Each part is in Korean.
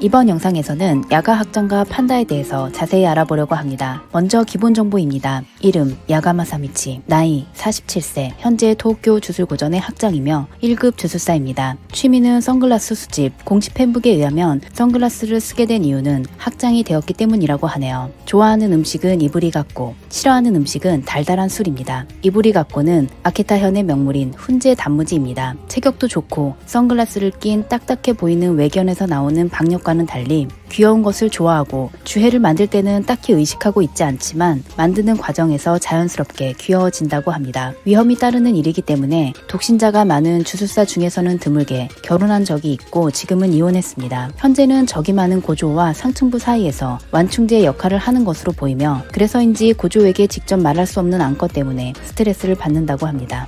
이번 영상에서는 야가 학장과 판다에 대해서 자세히 알아보려고 합니다. 먼저 기본 정보입니다. 이름 야가마 사미치, 나이 47세, 현재 도쿄 주술고전의 학장이며 1급 주술사입니다. 취미는 선글라스 수집, 공식 팬북에 의하면 선글라스를 쓰게 된 이유는 학장이 되었기 때문이라고 하네요. 좋아하는 음식은 이부리가꼬, 싫어하는 음식은 달달한 술입니다. 이부리가꼬는 아키타현의 명물인 훈제 단무지입니다. 체격도 좋고 선글라스를 낀 딱딱해 보이는 외견에서 나오는 박력과는 달리 귀여운 것을 좋아하고 주해를 만들 때는 딱히 의식하고 있지 않지만 만드는 과정에서 자연스럽게 귀여워진다고 합니다. 위험이 따르는 일이기 때문에 독신자가 많은 주술사 중에서는 드물게 결혼한 적이 있고 지금은 이혼했습니다. 현재는 적이 많은 고조와 상층부 사이에서 완충제 역할을 하는 것으로 보이며 그래서인지 고조에게 직접 말할 수 없는 안건 때문에 스트레스를 받는다고 합니다.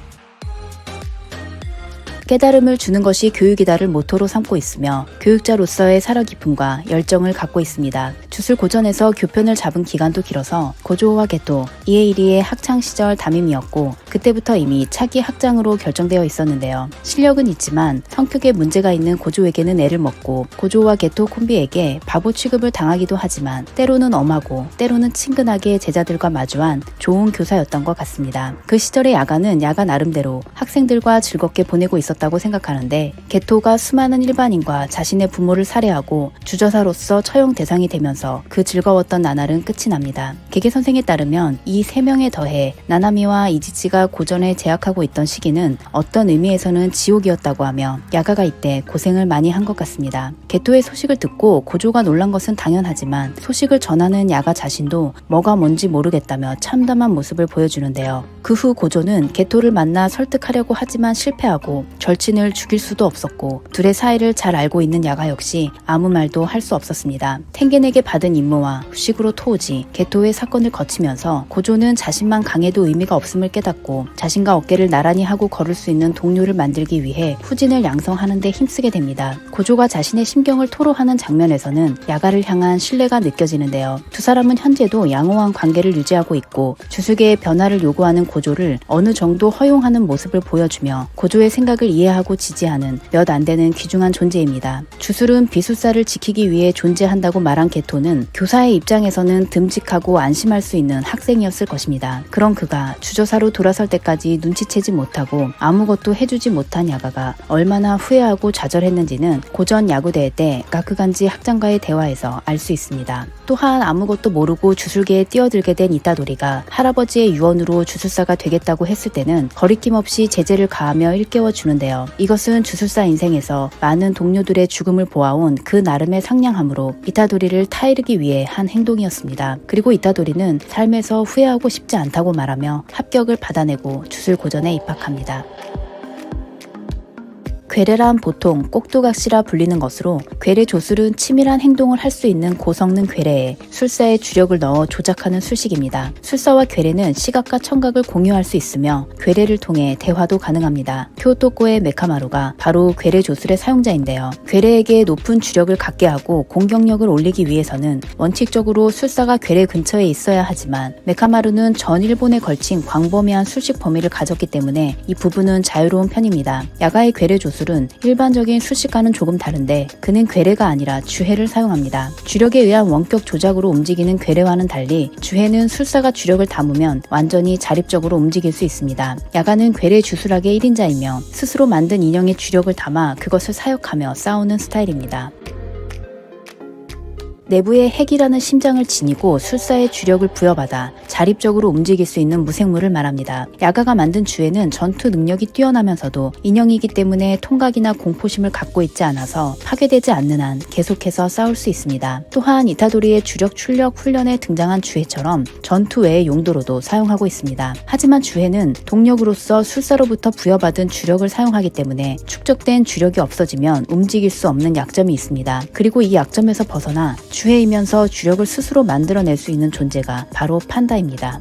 깨달음을 주는 것이 교육이다를 모토로 삼고 있으며 교육자로서의 살아깊음과 열정을 갖고 있습니다. 주술고전에서 교편을 잡은 기간도 길어서 고조와 게토, 이에이리의 학창시절 담임이었고 그때부터 이미 차기 학장으로 결정되어 있었는데요. 실력은 있지만 성격에 문제가 있는 고조에게는 애를 먹고 고조와 게토 콤비에게 바보 취급을 당하기도 하지만 때로는 엄하고 때로는 친근하게 제자들과 마주한 좋은 교사였던 것 같습니다. 그 시절의 야가는 야가 나름대로 학생들과 즐겁게 보내고 있었다고 생각하는데 게토가 수많은 일반인과 자신의 부모를 살해하고 주저사로서 처형 대상이 되면서 그 즐거웠던 나날은 끝이 납니다. 개개 선생에 따르면 이 세 명에 더해 나나미와 이지치가 고전에 재학하고 있던 시기는 어떤 의미에서는 지옥이었다고 하며 야가가 이때 고생을 많이 한 것 같습니다. 게토의 소식을 듣고 고조가 놀란 것은 당연하지만 소식을 전하는 야가 자신도 뭐가 뭔지 모르겠다며 참담한 모습을 보여주는데요. 그 후 고조는 게토를 만나 설득하려고 하지만 실패하고 절친을 죽일 수도 없었고 둘의 사이를 잘 알고 있는 야가 역시 아무 말도 할 수 없었습니다. 텐겐에게 받은 임무와 후식으로 토우지, 게토의 사건을 거치면서 고조는 자신만 강해도 의미가 없음을 깨닫고 자신과 어깨를 나란히 하고 걸을 수 있는 동료를 만들기 위해 후진을 양성하는 데 힘쓰게 됩니다. 고조가 자신의 심경을 토로하는 장면에서는 야가를 향한 신뢰가 느껴지는데요. 두 사람은 현재도 양호한 관계를 유지하고 있고 주술계의 변화를 요구하는 고조를 어느 정도 허용하는 모습을 보여주며 고조의 생각을 이해하고 지지하는 몇 안 되는 귀중한 존재입니다. 주술은 비술사를 지키기 위해 존재한다고 말한 게토는 교사의 입장에서는 듬직하고 안심할 수 있는 학생이었을 것입니다. 그런 그가 주저사로 돌아설 때까지 눈치채지 못하고 아무것도 해주지 못한 야가가 얼마나 후회하고 좌절했는지는 고전 야구대회 때 가크간지 학장과의 대화에서 알 수 있습니다. 또한 아무것도 모르고 주술계에 뛰어들게 된 이타도리가 할아버지의 유언으로 주술사가 되겠다고 했을 때는 거리낌 없이 제재를 가하며 일깨워 주는데요. 이것은 주술사 인생에서 많은 동료들의 죽음을 보아온 그 나름의 상냥함으로 이타도리를 타이르기 위해 한 행동이었습니다. 그리고 이타도리는 삶에서 후회하고 싶지 않다고 말하며 합격을 받아내고 주술고전에 입학합니다. 괴뢰란 보통 꼭두각시라 불리는 것으로 괴뢰 조술은 치밀한 행동을 할 수 있는 고성능 괴뢰에 술사의 주력을 넣어 조작하는 술식입니다. 술사와 괴뢰는 시각과 청각을 공유할 수 있으며 괴뢰를 통해 대화도 가능합니다. 교토코의 메카마루가 바로 괴뢰 조술의 사용자인데요. 괴뢰에게 높은 주력을 갖게 하고 공격력을 올리기 위해서는 원칙적으로 술사가 괴뢰 근처에 있어야 하지만 메카마루는 전 일본에 걸친 광범위한 술식 범위를 가졌기 때문에 이 부분은 자유로운 편입니다. 야가의 괴뢰 조술 은 일반적인 술식과는 조금 다른데 그는 괴뢰가 아니라 주해를 사용합니다. 주력에 의한 원격 조작으로 움직이는 괴뢰와는 달리 주해는 술사가 주력을 담으면 완전히 자립적으로 움직일 수 있습니다. 야가는 괴뢰 주술학의 1인자이며 스스로 만든 인형의 주력을 담아 그것을 사역하며 싸우는 스타일입니다. 내부에 핵이라는 심장을 지니고 술사의 주력을 부여받아 자립적으로 움직일 수 있는 무생물을 말합니다. 야가가 만든 주해는 전투 능력이 뛰어나면서도 인형이기 때문에 통각이나 공포심을 갖고 있지 않아서 파괴되지 않는 한 계속해서 싸울 수 있습니다. 또한 이타도리의 주력 출력 훈련에 등장한 주해처럼 전투 외의 용도로도 사용하고 있습니다. 하지만 주해는 동력으로서 술사로부터 부여받은 주력을 사용하기 때문에 축적된 주력이 없어지면 움직일 수 없는 약점이 있습니다. 그리고 이 약점에서 벗어나 주해이면서 주력을 스스로 만들어낼 수 있는 존재가 바로 판다입니다.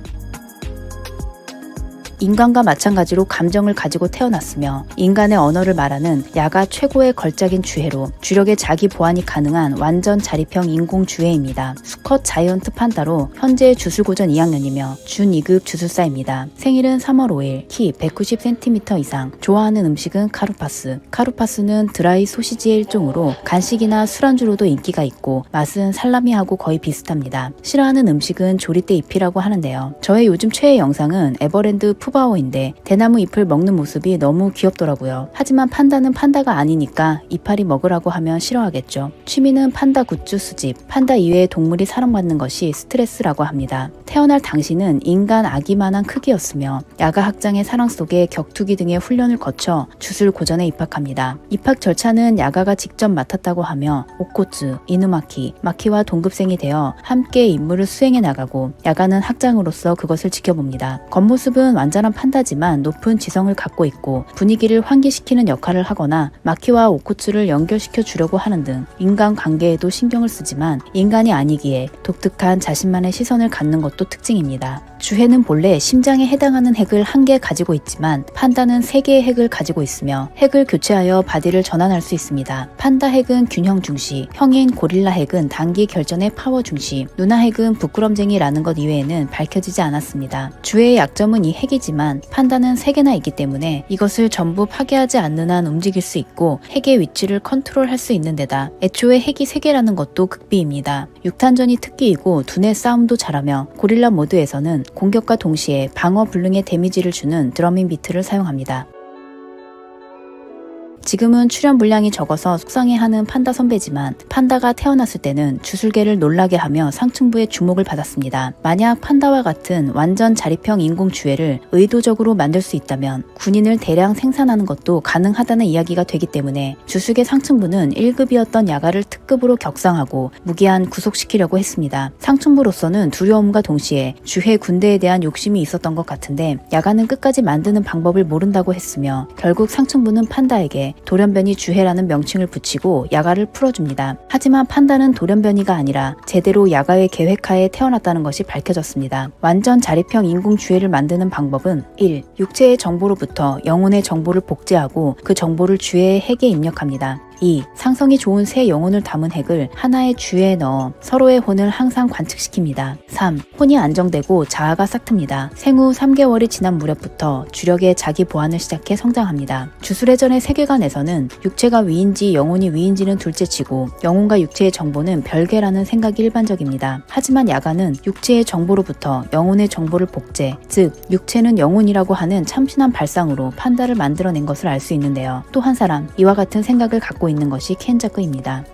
인간과 마찬가지로 감정을 가지고 태어났으며 인간의 언어를 말하는 야가 최고의 걸작인 주해로 주력의 자기 보완이 가능한 완전 자립형 인공주해입니다. 수컷 자이언트 판다로 현재 주술고전 2학년이며 준 2급 주술사입니다. 생일은 3월 5일, 키 190cm 이상, 좋아하는 음식은 카루파스. 카루파스는 드라이 소시지의 일종으로 간식이나 술안주로도 인기가 있고 맛은 살라미하고 거의 비슷합니다. 싫어하는 음식은 조리대 잎이라고 하는데요. 저의 요즘 최애 영상은 에버랜드 푸바오인데 대나무 잎을 먹는 모습이 너무 귀엽더라고요. 하지만 판다는 판다가 아니니까 이파리 먹으라고 하면 싫어하겠죠. 취미는 판다 굿즈 수집. 판다 이외의 동물이 사랑받는 것이 스트레스라고 합니다. 태어날 당시는 인간 아기만한 크기였으며 야가 학장의 사랑 속에 격투기 등의 훈련을 거쳐 주술고전에 입학합니다. 입학 절차는 야가가 직접 맡았다고 하며 오코츠, 이누마키, 마키와 동급생이 되어 함께 임무를 수행해 나가고 야가는 학장으로서 그것을 지켜봅니다. 겉모습은 완전한 판다지만 높은 지성을 갖고 있고 분위기를 환기시키는 역할을 하거나 마키와 오코츠를 연결시켜 주려고 하는 등 인간 관계에도 신경을 쓰지만 인간이 아니기에 독특한 자신만의 시선을 갖는 것도 특징입니다. 주해는 본래 심장에 해당하는 핵을 1개 가지고 있지만 판다는 3개의 핵을 가지고 있으며 핵을 교체하여 바디를 전환할 수 있습니다. 판다 핵은 균형 중시, 형인 고릴라 핵은 단기 결전의 파워 중시, 누나 핵은 부끄럼쟁이라는 것 이외에는 밝혀지지 않았습니다. 주해의 약점은 이 핵이지만 판다는 3개나 있기 때문에 이것을 전부 파괴하지 않는 한 움직일 수 있고 핵의 위치를 컨트롤할 수 있는 데다 애초에 핵이 3개라는 것도 극비입니다. 6탄전이 특기이고 두뇌 싸움도 잘하며 고릴라 모드에서는 공격과 동시에 방어 불능의 데미지를 주는 드러밍 비트를 사용합니다. 지금은 출연 분량이 적어서 속상해하는 판다 선배지만 판다가 태어났을 때는 주술계를 놀라게 하며 상층부의 주목을 받았습니다. 만약 판다와 같은 완전 자립형 인공주해를 의도적으로 만들 수 있다면 군인을 대량 생산하는 것도 가능하다는 이야기가 되기 때문에 주술계 상층부는 1급이었던 야가를 특급으로 격상하고 무기한 구속시키려고 했습니다. 상층부로서는 두려움과 동시에 주해 군대에 대한 욕심이 있었던 것 같은데 야가는 끝까지 만드는 방법을 모른다고 했으며 결국 상층부는 판다에게 돌연변이 주해라는 명칭을 붙이고 야가를 풀어줍니다. 하지만 판다는 돌연변이가 아니라 제대로 야가의 계획하에 태어났다는 것이 밝혀졌습니다. 완전 자립형 인공주해를 만드는 방법은 1. 육체의 정보로부터 영혼의 정보를 복제하고 그 정보를 주해의 핵에 입력합니다. 2. 상성이 좋은 새 영혼을 담은 핵을 하나의 주해에 넣어 서로의 혼을 항상 관측시킵니다. 3. 혼이 안정되고 자아가 싹틉니다. 생후 3개월이 지난 무렵부터 주력의 자기 보완을 시작해 성장합니다. 주술회전의 세계관에서는 육체가 위인지 영혼이 위인지는 둘째치고 영혼과 육체의 정보는 별개라는 생각이 일반적입니다. 하지만 야가는 육체의 정보로부터 영혼의 정보를 복제, 즉 육체는 영혼이라고 하는 참신한 발상으로 판다를 만들어낸 것을 알 수 있는데요. 또 한 사람, 이와 같은 생각을 갖고 있는 것이 켄자크입니다.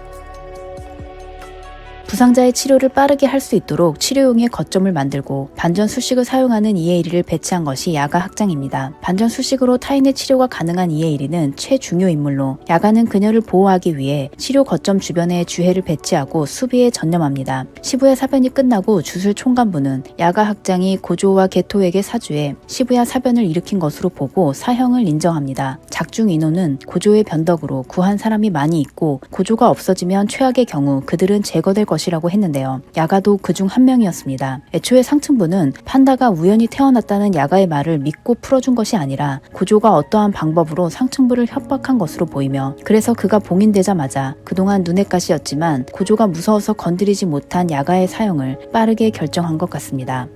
부상자의 치료를 빠르게 할 수 있도록 치료용의 거점을 만들고 반전 수식을 사용하는 이에이리를 배치한 것이 야가 학장입니다. 반전 수식으로 타인의 치료가 가능한 이에이리는 최중요 인물로 야가는 그녀를 보호하기 위해 치료 거점 주변에 주해를 배치하고 수비에 전념합니다. 시부야 사변이 끝나고 주술 총관부는 야가 학장이 고조와 게토에게 사주해 시부야 사변을 일으킨 것으로 보고 사형을 인정합니다. 작중 인호는 고조의 변덕으로 구한 사람이 많이 있고 고조가 없어지면 최악의 경우 그들은 제거될 것이라고 했는데요. 야가도 그중 한 명이었습니다. 애초에 상층부는 판다가 우연히 태어났다는 야가의 말을 믿고 풀어준 것이 아니라 고조가 어떠한 방법으로 상층부를 협박한 것으로 보이며 그래서 그가 봉인되자마자 그동안 눈엣가시였지만 고조가 무서워서 건드리지 못한 야가의 사형을 빠르게 결정한 것 같습니다.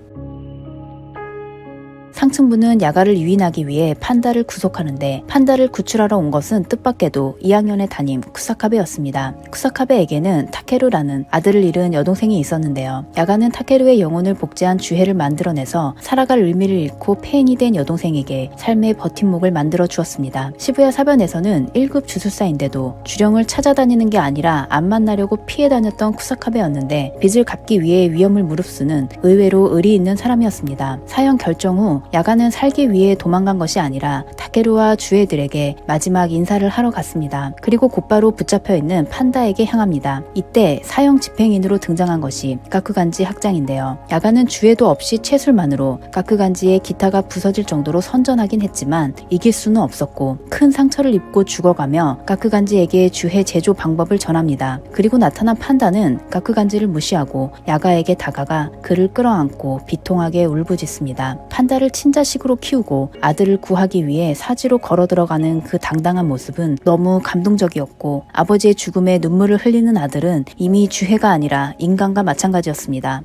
상층부는 야가를 유인하기 위해 판다를 구속하는데 판다를 구출하러 온 것은 뜻밖에도 2학년의 담임 쿠사카베였습니다. 쿠사카베에게는 타케루라는 아들을 잃은 여동생이 있었는데요. 야가는 타케루의 영혼을 복제한 주해를 만들어내서 살아갈 의미를 잃고 폐인이 된 여동생에게 삶의 버팀목을 만들어 주었습니다. 시부야 사변에서는 1급 주술사인데도 주령을 찾아다니는 게 아니라 안 만나려고 피해 다녔던 쿠사카베였는데 빚을 갚기 위해 위험을 무릅쓰는 의외로 의리 있는 사람이었습니다. 사형 결정 후 야가는 살기 위해 도망간 것이 아니라 타케루와 주해들에게 마지막 인사를 하러 갔습니다. 그리고 곧바로 붙잡혀 있는 판다에게 향합니다. 이때 사형 집행인으로 등장한 것이 가쿠간지 학장인데요. 야가는 주해도 없이 채술만으로 가쿠간지의 기타가 부서질 정도로 선전하긴 했지만 이길 수는 없었고 큰 상처를 입고 죽어가며 가쿠간지에게 주해 제조 방법을 전합니다. 그리고 나타난 판다는 가쿠간지를 무시하고 야가에게 다가가 그를 끌어안고 비통하게 울부짖습니다. 판다를 친자식으로 키우고 아들을 구하기 위해 사지로 걸어 들어가는 그 당당한 모습은 너무 감동적이었고, 아버지의 죽음에 눈물을 흘리는 아들은 이미 쥐해가 아니라 인간과 마찬가지였습니다.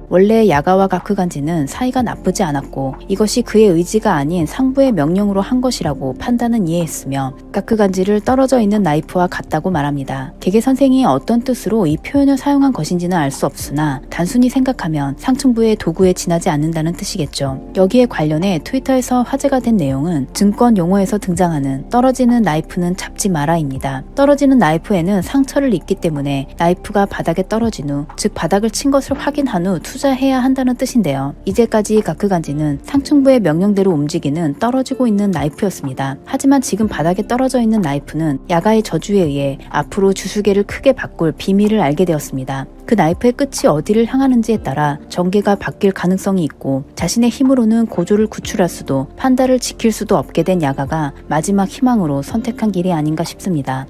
원래 야가와 가크간지는 사이가 나쁘지 않았고 이것이 그의 의지가 아닌 상부의 명령으로 한 것이라고 판다는 이해했으며, 가크간지를 떨어져 있는 나이프와 같다고 말합니다. 개계 선생이 어떤 뜻으로 이 표현을 사용한 것인지는 알 수 없으나 단순히 생각하면 상층부의 도구에 지나지 않는다는 뜻이겠죠. 여기에 관련해 트위터에서 화제가 된 내용은 증권 용어에서 등장하는 떨어지는 나이프는 잡지 마라입니다. 떨어지는 나이프에는 상처를 입기 때문에 나이프가 바닥에 떨어진 후, 즉 바닥을 친 것을 확인한 후 투자해야 한다는 뜻인데요. 이제까지 가크간지는 상층부의 명령대로 움직이는 떨어지고 있는 나이프였습니다. 하지만 지금 바닥에 떨어져 있는 나이프는 야가의 저주에 의해 앞으로 주수계를 크게 바꿀 비밀을 알게 되었습니다. 그 나이프의 끝이 어디를 향하는지에 따라 전개가 바뀔 가능성이 있고, 자신의 힘으로는 고조를 구출할 수도 판다를 지킬 수도 없게 된 야가가 마지막 희망으로 선택한 길이 아닌가 싶습니다.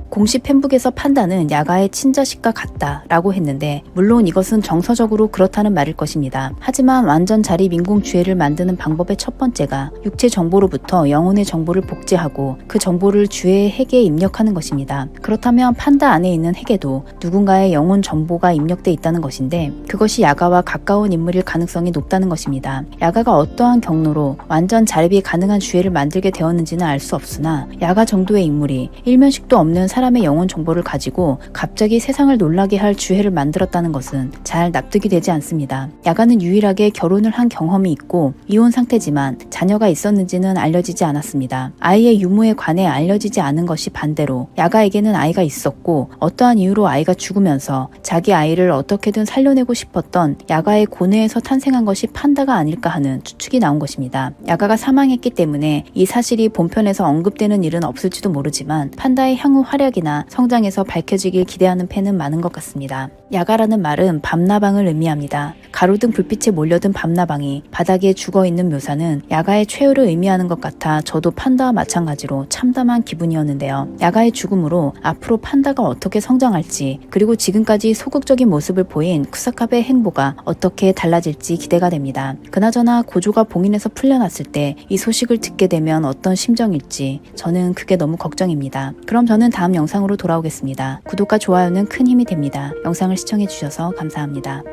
공식 팬북에서 판다는 야가의 친자식과 같다 라고 했는데, 물론 이것은 정서적으로 그렇다는 말일 것입니다. 하지만 완전 자립 인공주해를 만드는 방법의 첫 번째가 육체 정보로부터 영혼의 정보를 복제하고 그 정보를 주해의 핵에 입력하는 것입니다. 그렇다면 판다 안에 있는 핵에도 누군가의 영혼 정보가 입력돼 있다는 것인데, 그것이 야가와 가까운 인물일 가능성이 높다는 것입니다. 야가가 어떠한 경로로 완전 자립이 가능한 주해를 만들게 되었는지는 알 수 없으나, 야가 정도의 인물이 일면식도 없는 사람의 영혼 정보를 가지고 갑자기 세상을 놀라게 할 주해를 만들었다는 것은 잘 납득이 되지 않습니다. 야가는 유일하게 결혼을 한 경험이 있고 이혼 상태지만 자녀가 있었는지는 알려지지 않았습니다. 아이의 유무에 관해 알려지지 않은 것이 반대로 야가에게는 아이가 있었고, 어떠한 이유로 아이가 죽으면서 자기 아이를 어떻게든 살려내고 싶었던 야가의 고뇌에서 탄생한 것이 판다가 아닐까 하는 추측이 나온 것입니다. 야가가 사망했기 때문에 이 사실이 본편에서 언급되는 일은 없을지도 모르지만, 판다의 향후 활약이나 성장에서 밝혀지길 기대하는 팬은 많은 것 같습니다. 야가라는 말은 밤나방을 의미합니다. 가로등 불빛에 몰려든 밤나방이 바닥에 죽어있는 묘사는 야가의 최후를 의미하는 것 같아 저도 판다와 마찬가지로 참담한 기분이었는데요. 야가의 죽음으로 앞으로 판다가 어떻게 성장할지, 그리고 지금까지 소극적인 모습을 보인 쿠사캅의 행보가 어떻게 달라질지 기대가 됩니다. 그나저나 고조가 봉인에서 풀려났을 때 이 소식을 듣게 되면 어떤 심정일지 저는 그게 너무 걱정입니다. 그럼 저는 다음 영상으로 돌아오겠습니다. 구독과 좋아요는 큰 힘이 됩니다. 영상을 시청해주셔서 감사합니다.